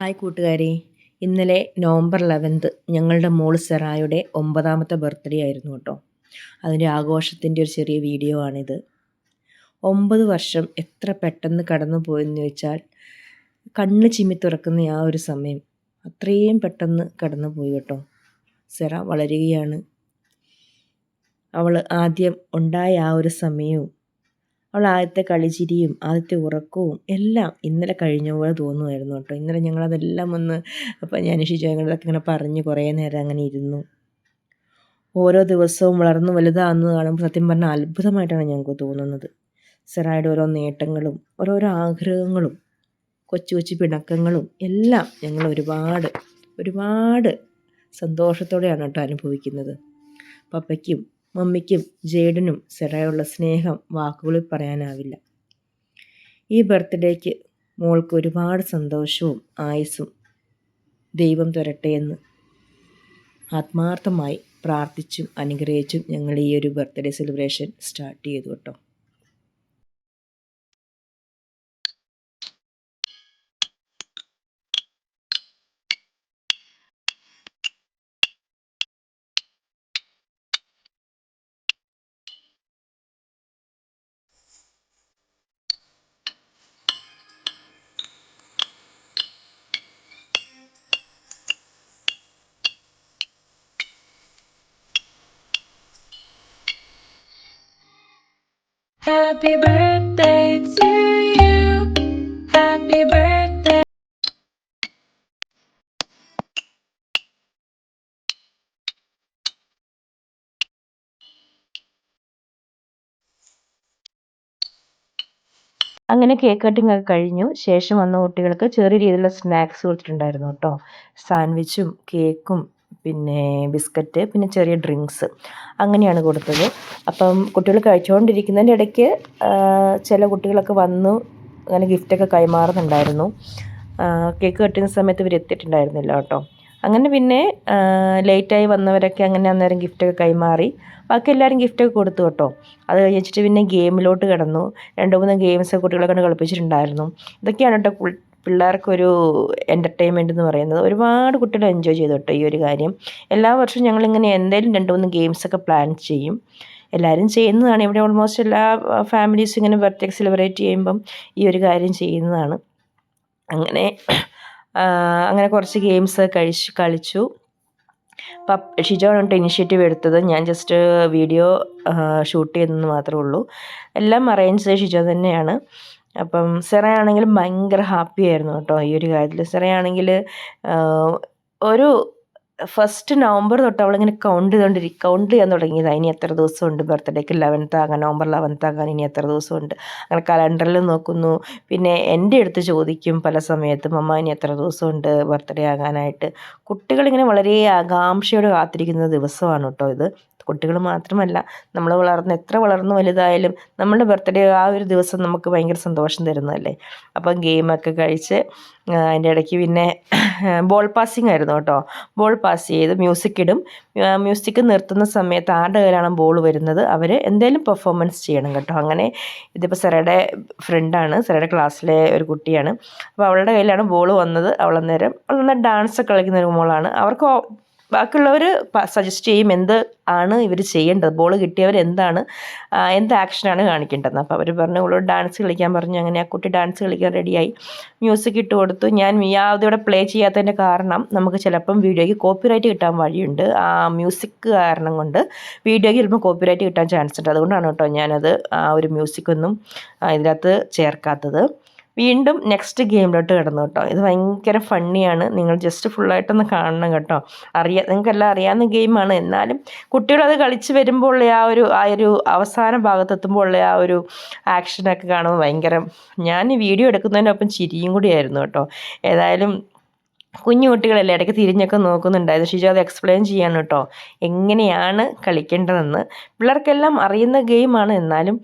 Hi കൂട്ടുകാരെ, ഇന്നലെ November 11 ഞങ്ങളുടെ മോൾ സെറായുടെ 9ാമത്തെ ബർത്ത്ഡേ ആയിരുന്നു കേട്ടോ. അതിൻ്റെ ആഘോഷത്തിൻ്റെ ഒരു ചെറിയ വീഡിയോ ആണിത്. 9 വർഷം എത്ര പെട്ടെന്ന് കടന്നു പോയെന്ന് ചോദിച്ചാൽ കണ്ണ് ചിമ്മി തുറക്കുന്ന ആ ഒരു സമയം അത്രയും പെട്ടെന്ന് കടന്നു പോയി കേട്ടോ. സെറ വളരുകയാണ്. അവൾ ആദ്യം ഉണ്ടായ ആ ഒരു സമയവും അവൾ ആദ്യത്തെ കളിച്ചിരിയും ആദ്യത്തെ ഉറക്കവും എല്ലാം ഇന്നലെ കഴിഞ്ഞ പോലെ തോന്നുമായിരുന്നു കേട്ടോ. ഇന്നലെ ഞങ്ങളതെല്ലാം അപ്പോൾ ഞാൻ ഷിജോങ്ങളൊക്കെ ഇങ്ങനെ പറഞ്ഞ് കുറേ നേരം അങ്ങനെ ഇരുന്നു. ഓരോ ദിവസവും വളർന്നു വലുതാകുന്നത് കാണുമ്പോൾ സത്യം പറഞ്ഞാൽ അത്ഭുതമായിട്ടാണ് ഞങ്ങൾക്ക് തോന്നുന്നത്. സെറായുടെ ഓരോ നേട്ടങ്ങളും ഓരോരോ ആഗ്രഹങ്ങളും കൊച്ചു കൊച്ചു പിണക്കങ്ങളും എല്ലാം ഞങ്ങൾ ഒരുപാട് സന്തോഷത്തോടെയാണ് കേട്ടോ അനുഭവിക്കുന്നത്. പപ്പയ്ക്കും മമ്മിക്കും ജേഡനും സെറയുള്ള സ്നേഹം വാക്കുകളിൽ പറയാനാവില്ല. ഈ ബർത്ത്ഡേക്ക് മോൾക്ക് ഒരുപാട് സന്തോഷവും ആയുസ്സും ദൈവം തരട്ടെ എന്ന് ആത്മാർത്ഥമായി പ്രാർത്ഥിച്ചും അനുഗ്രഹിച്ചും ഞങ്ങൾ ഈ ഒരു ബർത്ത്ഡേ സെലിബ്രേഷൻ സ്റ്റാർട്ട് ചെയ്തു കേട്ടോ. Happy birthday to you. Happy birthday. അങ്ങനെ കേക്ക് കട്ടിംഗ് ഒക്കെ കഴിഞ്ഞു. ശേഷം വന്ന കുട്ടികൾക്ക് ചെറിയ രീതിയിലുള്ള സ്നാക്സ് കൊടുത്തിട്ടുണ്ടായിരുന്നു കേട്ടോ. സാൻഡ്വിച്ചും കേക്കും പിന്നെ ബിസ്ക്കറ്റ് പിന്നെ ചെറിയ ഡ്രിങ്ക്സ് അങ്ങനെയാണ് കൊടുത്തത്. അപ്പം കുട്ടികൾ കഴിച്ചുകൊണ്ടിരിക്കുന്നതിൻ്റെ ഇടയ്ക്ക് ചില കുട്ടികളൊക്കെ വന്നു അങ്ങനെ ഗിഫ്റ്റൊക്കെ കൈമാറുന്നുണ്ടായിരുന്നു. കേക്ക് കട്ടുന്ന സമയത്ത് ഇവർ എത്തിയിട്ടുണ്ടായിരുന്നില്ല കേട്ടോ. അങ്ങനെ പിന്നെ ലേറ്റായി വന്നവരൊക്കെ അങ്ങനെ അന്നേരം ഗിഫ്റ്റൊക്കെ കൈമാറി. ബാക്കി എല്ലാവരും ഗിഫ്റ്റൊക്കെ കൊടുത്തു കേട്ടോ. അത് കഴിച്ചിട്ട് പിന്നെ ഗെയിമിലോട്ട് കിടന്നു. 2-3 ഗെയിംസ് കുട്ടികളെ കൊണ്ട് കളിപ്പിച്ചിട്ടുണ്ടായിരുന്നു. ഇതൊക്കെയാണ് കേട്ടോ പിള്ളേർക്കൊരു എൻ്റർടൈൻമെൻറ്റ് എന്ന് പറയുന്നത്. ഒരുപാട് കുട്ടികൾ എൻജോയ് ചെയ്തു കേട്ടോ ഈ ഒരു കാര്യം. എല്ലാ വർഷവും ഞങ്ങളിങ്ങനെ എന്തായാലും 2-3 ഗെയിംസൊക്കെ പ്ലാൻ ചെയ്യും. എല്ലാവരും ചെയ്യുന്നതാണ്. ഇവിടെ ഓൾമോസ്റ്റ് എല്ലാ ഫാമിലീസും ഇങ്ങനെ ബർത്ത്ഡേ സെലിബ്രേറ്റ് ചെയ്യുമ്പം ഈ ഒരു കാര്യം ചെയ്യുന്നതാണ്. അങ്ങനെ കുറച്ച് ഗെയിംസ് കളിച്ചു. ഷിജോണ് കേട്ടോ ഇനിഷ്യേറ്റീവ് എടുത്തത്. ഞാൻ ജസ്റ്റ് വീഡിയോ ഷൂട്ട് ചെയ്തെന്ന് മാത്രമേ ഉള്ളൂ. എല്ലാം അറേഞ്ച് ചെയ്ത് ഷിജോ തന്നെയാണ്. അപ്പം സെറയാണെങ്കിലും ഭയങ്കര ഹാപ്പി ആയിരുന്നു കേട്ടോ ഈ ഒരു കാര്യത്തിൽ. സെറയാണെങ്കിൽ ഒരു 1 നവംബർ തൊട്ട് അവളിങ്ങനെ കൗണ്ട് ചെയ്യാൻ തുടങ്ങിയതാണ്. ഇനി എത്ര ദിവസമുണ്ട് ബർത്ത്ഡേക്ക് 11th ആകാൻ, നവംബർ 11th ആകാൻ ഇനി എത്ര ദിവസമുണ്ട്. അങ്ങനെ കലണ്ടറിൽ നോക്കുന്നു. പിന്നെ എൻ്റെ അടുത്ത് ചോദിക്കും പല സമയത്തും, അമ്മ ഇനി എത്ര ദിവസമുണ്ട് ബർത്ത്ഡേ ആകാനായിട്ട്. കുട്ടികളിങ്ങനെ വളരെ ആകാംക്ഷയോടെ കാത്തിരിക്കുന്ന ദിവസമാണ് കേട്ടോ ഇത്. കുട്ടികൾ മാത്രമല്ല, നമ്മൾ എത്ര വളർന്നു വലുതായാലും നമ്മുടെ ബർത്ത്ഡേ ആ ഒരു ദിവസം നമുക്ക് ഭയങ്കര സന്തോഷം തരുന്നതല്ലേ. അപ്പം ഗെയിമൊക്കെ കഴിച്ച് അതിൻ്റെ ഇടയ്ക്ക് പിന്നെ ബോൾ പാസിങ് ആയിരുന്നു കേട്ടോ. ബോൾ പാസ് ചെയ്ത് മ്യൂസിക് ഇടും. മ്യൂസിക് നിർത്തുന്ന സമയത്ത് ആരുടെ കയ്യിലാണ് ബോൾ വരുന്നത് അവർ എന്തെങ്കിലും പെർഫോമൻസ് ചെയ്യണം കേട്ടോ. അങ്ങനെ ഇതിപ്പോൾ സെറയുടെ ഫ്രണ്ടാണ്, സെറയുടെ ക്ലാസ്സിലെ ഒരു കുട്ടിയാണ്. അപ്പോൾ അവളുടെ കയ്യിലാണ് ബോൾ വന്നത്. അവൾ നന്നായി ഡാൻസൊക്കെ കളിക്കുന്ന ഒരു മോളാണ്. അവർക്ക് ബാക്കിയുള്ളവർ സജസ്റ്റ് ചെയ്യും എന്ത് ആണ് ഇവർ ചെയ്യേണ്ടത്, ബോൾ കിട്ടിയവർ എന്ത് ആക്ഷനാണ് കാണിക്കേണ്ടത്. അപ്പോൾ അവർ പറഞ്ഞു അവളോട് ഡാൻസ് കളിക്കാൻ പറഞ്ഞു. അങ്ങനെ ആ കുട്ടി ഡാൻസ് കളിക്കാൻ റെഡിയായി. മ്യൂസിക് ഇട്ട് കൊടുത്തു. ഞാൻ യാതൊരു പ്ലേ ചെയ്യാത്തതിൻ്റെ കാരണം നമുക്ക് ചിലപ്പം വീഡിയോയ്ക്ക് കോപ്പിറൈറ്റ് കിട്ടാൻ വഴിയുണ്ട്. ആ മ്യൂസിക് കാരണം കൊണ്ട് വീഡിയോയ്ക്ക് ചിലപ്പോൾ കോപ്പിറൈറ്റ് കിട്ടാൻ ചാൻസ് ഉണ്ട്. അതുകൊണ്ടാണ് കേട്ടോ ഞാനത് ആ ഒരു മ്യൂസിക്കൊന്നും ഇതിനകത്ത് ചേർക്കാത്തത്. വീണ്ടും നെക്സ്റ്റ് ഗെയിമിലോട്ട് കിടന്നു കേട്ടോ. ഇത് ഭയങ്കര ഫണ്ണിയാണ്. നിങ്ങൾ ജസ്റ്റ് ഫുള്ളായിട്ടൊന്ന് കാണണം കേട്ടോ. നിങ്ങൾക്കെല്ലാം അറിയാവുന്ന ഗെയിമാണ്. എന്നാലും കുട്ടികളത് കളിച്ച് വരുമ്പോൾ ഉള്ള ആ ഒരു അവസാന ഭാഗത്തെത്തുമ്പോൾ ഉള്ള ആ ഒരു ആക്ഷനൊക്കെ കാണുമ്പോൾ ഭയങ്കര, ഞാൻ വീഡിയോ എടുക്കുന്നതിനൊപ്പം ചിരിയും കൂടിയായിരുന്നു കേട്ടോ. ഏതായാലും കുഞ്ഞു കുട്ടികളല്ലേ, ഇടയ്ക്ക് തിരിഞ്ഞൊക്കെ നോക്കുന്നുണ്ടായിരുന്നു. ഷിജോ അത് എക്സ്പ്ലെയിൻ ചെയ്യാണ് കേട്ടോ എങ്ങനെയാണ് കളിക്കേണ്ടതെന്ന്. പിള്ളേർക്കെല്ലാം അറിയുന്ന ഗെയിമാണ്, എന്നാലും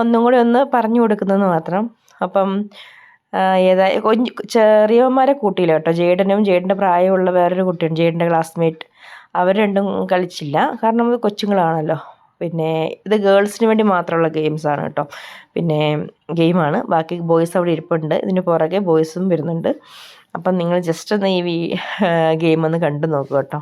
ഒന്നും കൂടി ഒന്ന് പറഞ്ഞു കൊടുക്കുന്നതെന്ന് മാത്രം. അപ്പം ചെറിയവന്മാരെ കൂട്ടിയില്ല കേട്ടോ. ജേഡൻ്റെ പ്രായമുള്ള വേറൊരു കുട്ടിയുണ്ട്, ജേഡൻ്റെ ക്ലാസ്മേറ്റ്. അവർ രണ്ടും കളിച്ചില്ല, കാരണം അത് കൊച്ചുങ്ങളാണല്ലോ. പിന്നെ ഇത് ഗേൾസിന് വേണ്ടി മാത്രമുള്ള ഗെയിംസാണ് കേട്ടോ. പിന്നെ ഗെയിമാണ്. ബാക്കി ബോയ്സ് അവിടെ ഇരിപ്പുണ്ട്. ഇതിന് പുറകെ ബോയ്സും വരുന്നുണ്ട്. അപ്പം നിങ്ങൾ ജസ്റ്റ് ഒന്ന് ഈ ഗെയിം ഒന്ന് കണ്ടു നോക്കൂ കേട്ടോ.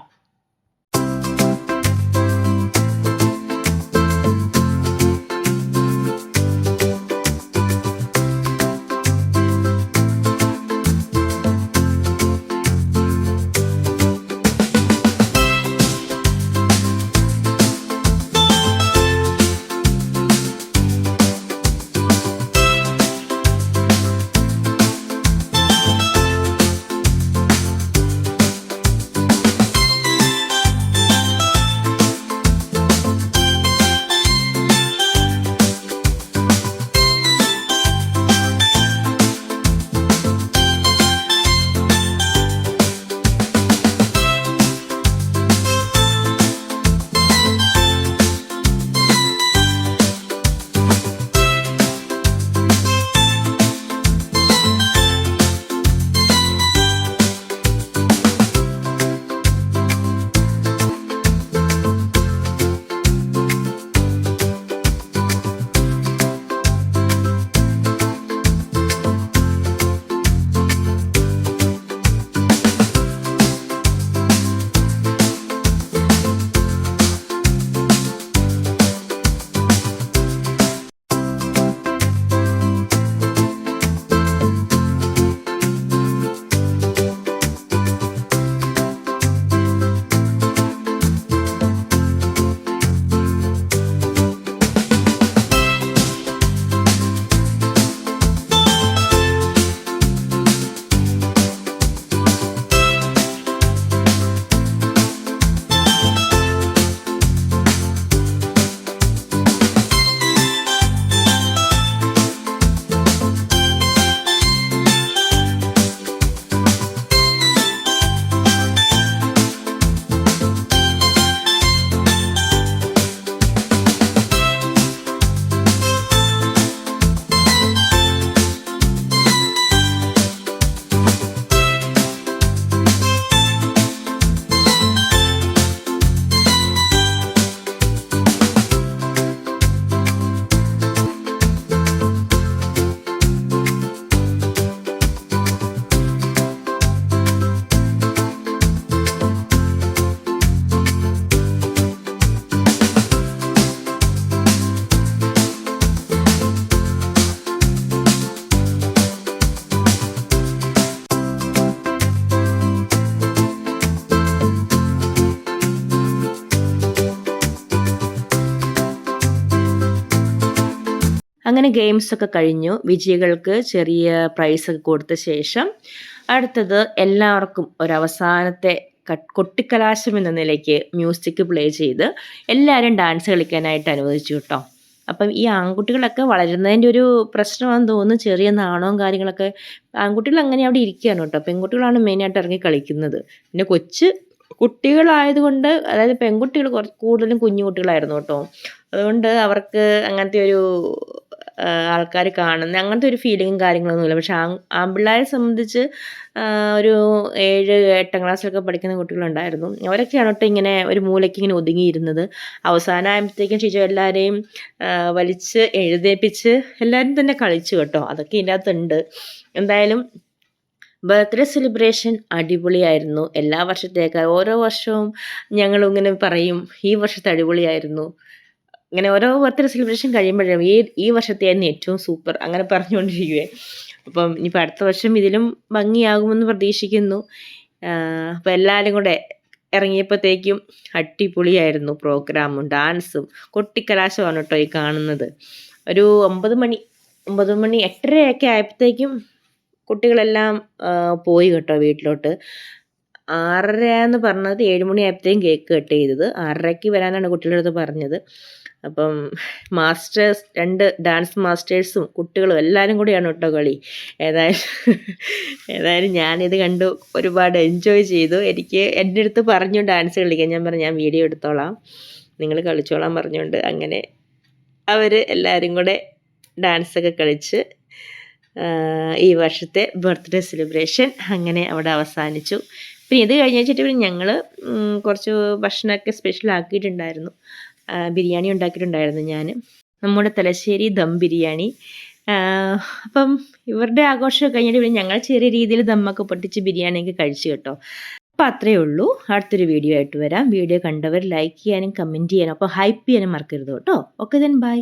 അങ്ങനെ ഗെയിംസൊക്കെ കഴിഞ്ഞു. വിജയികൾക്ക് ചെറിയ പ്രൈസൊക്കെ കൊടുത്ത ശേഷം അടുത്തത് എല്ലാവർക്കും ഒരവസാനത്തെ കൊട്ടിക്കലാശം എന്ന നിലയ്ക്ക് മ്യൂസിക് പ്ലേ ചെയ്ത് എല്ലാവരും ഡാൻസ് കളിക്കാനായിട്ട് അനുവദിച്ചു കേട്ടോ. അപ്പം ഈ ആൺകുട്ടികളൊക്കെ വളരുന്നതിൻ്റെ ഒരു പ്രശ്നമാണെന്ന് തോന്നുന്നു. ചെറിയ നാണവും കാര്യങ്ങളൊക്കെ. ആൺകുട്ടികൾ അങ്ങനെ അവിടെ ഇരിക്കുകയാണ് കേട്ടോ. പെൺകുട്ടികളാണ് മെയിനായിട്ട് ഇറങ്ങി കളിക്കുന്നത്. പിന്നെ കുട്ടികളായതുകൊണ്ട്, അതായത് പെൺകുട്ടികൾ കൂടുതലും കുഞ്ഞു കുട്ടികളായിരുന്നു കേട്ടോ. അതുകൊണ്ട് അവർക്ക് അങ്ങനത്തെ ഒരു ആൾക്കാർ കാണുന്ന അങ്ങനത്തെ ഒരു ഫീലിങ്ങും കാര്യങ്ങളൊന്നുമില്ല. പക്ഷെ ആൺപിള്ളേരെ സംബന്ധിച്ച് ഒരു 7-8 ക്ലാസ്സിലൊക്കെ പഠിക്കുന്ന കുട്ടികളുണ്ടായിരുന്നു. അവരൊക്കെയാണ് കേട്ടോ ഇങ്ങനെ ഒരു മൂലയ്ക്ക് ഇങ്ങനെ ഒതുങ്ങിയിരുന്നത്. അവസാനമായപ്പോഴത്തേക്കും ഷിജു എല്ലാവരെയും വലിച്ച് എഴുന്നേൽപ്പിച്ച് എല്ലാവരും തന്നെ കളിച്ചു കേട്ടോ. അതൊക്കെ ഇതിനകത്തുണ്ട്. എന്തായാലും ബർത്ത്ഡേ സെലിബ്രേഷൻ അടിപൊളിയായിരുന്നു. എല്ലാ വർഷത്തേക്കാൾ ഓരോ വർഷവും ഞങ്ങളിങ്ങനെ പറയും, ഈ വർഷത്തെ അടിപൊളിയായിരുന്നു. ഇങ്ങനെ ഓരോ ബർത്ത്ഡേ സെലിബ്രേഷൻ കഴിയുമ്പോഴും ഈ വർഷത്തെയായിരുന്നു ഏറ്റവും സൂപ്പർ അങ്ങനെ പറഞ്ഞുകൊണ്ടിരിക്കുകയെ. അപ്പം ഇനിയിപ്പോൾ അടുത്ത വർഷം ഇതിലും ഭംഗിയാകുമെന്ന് പ്രതീക്ഷിക്കുന്നു. അപ്പോൾ എല്ലാവരും കൂടെ ഇറങ്ങിയപ്പോഴത്തേക്കും അടിപൊളിയായിരുന്നു. പ്രോഗ്രാമും ഡാൻസും കൊട്ടിക്കലാശമാണ് കേട്ടോ ഈ കാണുന്നത്. ഒരു 9 മണി 8:30 ആയപ്പോഴത്തേക്കും കുട്ടികളെല്ലാം പോയി കേട്ടോ വീട്ടിലോട്ട്. 6:30 എന്ന് പറഞ്ഞത് 7 മണി ആയപ്പോഴത്തേക്കും കേക്ക് കട്ട് ചെയ്തത്. 6:30 വരാനാണ് കുട്ടികളുടെ അടുത്ത് പറഞ്ഞത്. അപ്പം മാസ്റ്റേഴ്സ് 2 ഡാൻസ് മാസ്റ്റേഴ്സും കുട്ടികളും എല്ലാവരും കൂടിയാണ് കേട്ടോ കളി. ഏതായാലും ഞാനിത് കണ്ടു ഒരുപാട് എൻജോയ് ചെയ്തു. എൻ്റെ അടുത്ത് പറഞ്ഞു ഡാൻസ് കളിക്കാൻ. ഞാൻ പറഞ്ഞു ഞാൻ വീഡിയോ എടുത്തോളാം, നിങ്ങൾ കളിച്ചോളാൻ പറഞ്ഞുകൊണ്ട് അങ്ങനെ അവർ എല്ലാവരും കൂടെ ഡാൻസൊക്കെ കളിച്ച് ഈ വർഷത്തെ ബർത്ത്ഡേ സെലിബ്രേഷൻ അങ്ങനെ അവിടെ അവസാനിച്ചു. പിന്നെ ഇത് കഴിഞ്ഞ് വെച്ചിട്ട് ഞങ്ങൾ കുറച്ച് ഭക്ഷണമൊക്കെ സ്പെഷ്യൽ ആക്കിയിട്ടുണ്ടായിരുന്നു. ബിരിയാണി ഉണ്ടാക്കിയിട്ടുണ്ടായിരുന്നു ഞാൻ. നമ്മുടെ തലശ്ശേരി ദം ബിരിയാണി അപ്പം ഇവരുടെ ആഘോഷമൊക്കെ കഴിഞ്ഞിട്ട് പിന്നെ ഞങ്ങൾ ചെറിയ രീതിയിൽ ദമ്മൊക്കെ പൊട്ടിച്ച് ബിരിയാണിയൊക്കെ കഴിച്ചു കേട്ടോ. അപ്പോൾ അത്രയേ ഉള്ളൂ. അടുത്തൊരു വീഡിയോ ആയിട്ട് വരാം. വീഡിയോ കണ്ടവർ ലൈക്ക് ചെയ്യാനും കമൻറ്റ് ചെയ്യാനും അപ്പോൾ ഹൈപ്പ് ചെയ്യാനും മറക്കരുത് കേട്ടോ. Okay then bye.